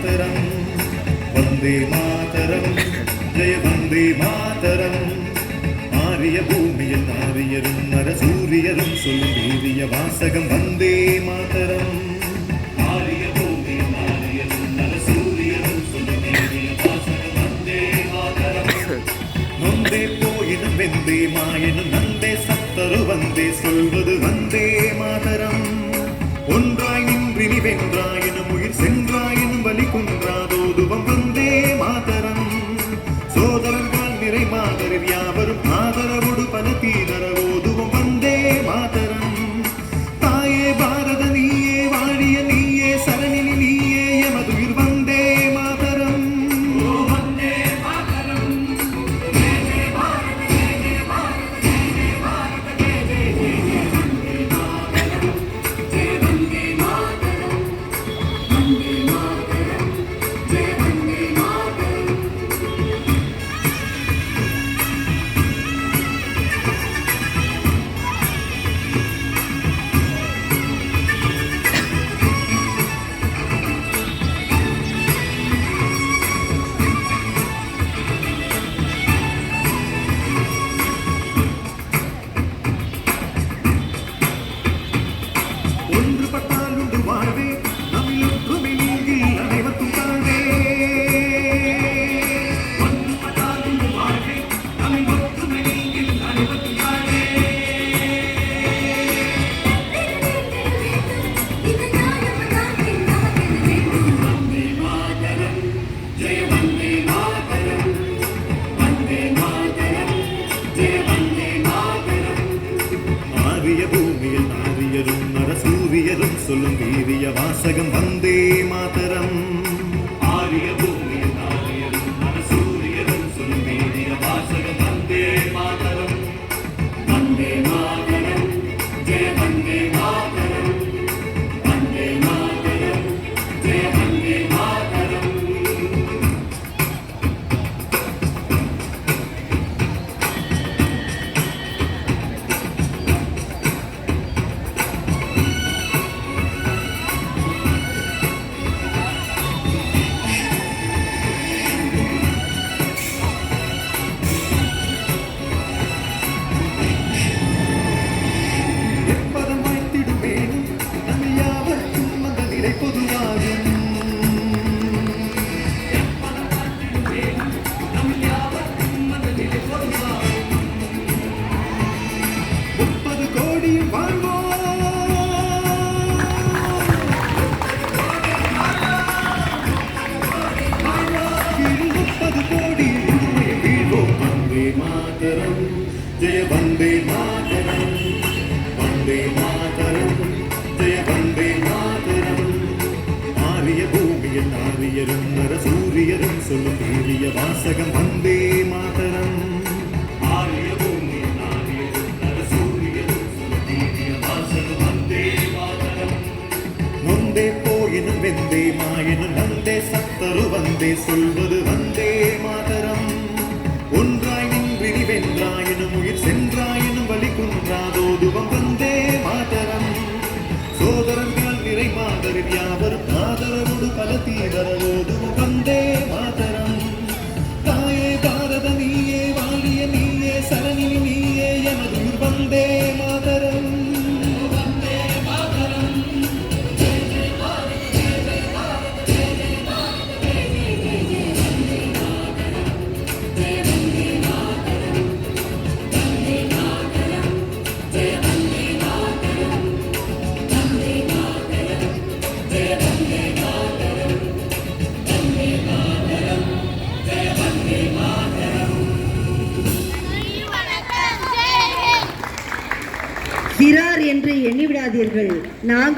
மாதரம் வந்தே மாதரம் ஜெய வந்தே மாதரம் ஆரிய பூமியில் ஆரியரும் நரசூரியரும் சொல்லும் வீரிய வாசகம் வந்தே மாதரம் ஆரிய பூமியில் ஆரியரும் நரசூரியரும் சொல்லும் வீரிய வாசகம் வந்தே மாதரம் நொந்தே போயினும் வெந்தே மாயினும் நந்தே சத்தரு வந்தே சொல்வது வந்தே மாதரம் ஒன்றாய் நின்றினி வென்றாயினும் உயிர் சென்றாயினும் வலி குன்றாதோதுவம் வந்தே மாதரம் சோதரர்கள் நிறை மாதரில் யாவரும் ஆதரவோடு பல தீதரவோதுவம் வந்தே மாதரம் தாயே பாரத நீயே வாழிய நீயே சரணினி நீயே எமதுயிர் வந்தே மாதரம் வந்தே மாதரம் பூமியில் ஆரியரும் நரசூரியரும் சொல்லும் வீரிய வாசகம் வந்தே மாதரம் ஆரிய பூமியில் ஆரியரும் நரசூரியரும் சொல்லும் வீரிய வாசகம் வந்தே மாதரம் வந்தே மாதரம் ஜெய வந்தே மாதரம் வந்தே மாதரம் ஜெய வந்தே மாதரம் जय वंदे मातरम वंदे मातरम जय वंदे मातरम आर्य भूमिயில் ஆரியரும் நரசூரியரும் சொல்லும் வீரிய வாசகம் வந்தே மாதரம் ஆரிய பூமியில் ஆரியரும் நரசூரியரும் சொல்லும் வீரிய வாசகம் வந்தே மாதரம் நொந்தே போயினும் வெந்தே மாயினும் நந்தே சத்தரு வந்தே சொல்வது வந்தே மாதரம் ஒன்றாய் நின்றினி வென்றாயினும் உயிர் சென்றாயினும் வலி குன்றாதோதுவம் வந்தே மாதரம் சோதரர்கள் நிறை மாதரில் யாவரும் ஆதரவோடு பல தீதரவோதுவம் வந்தே மாதரம் தாயே பாரத நீயே வாழிய நீயே சரணினி நீயே எமதுயிர் வந்தே மாதரம் வந்தே மாதரம் சிறார் என்று எண்ணிவிடாதீர்கள். நாங்கள்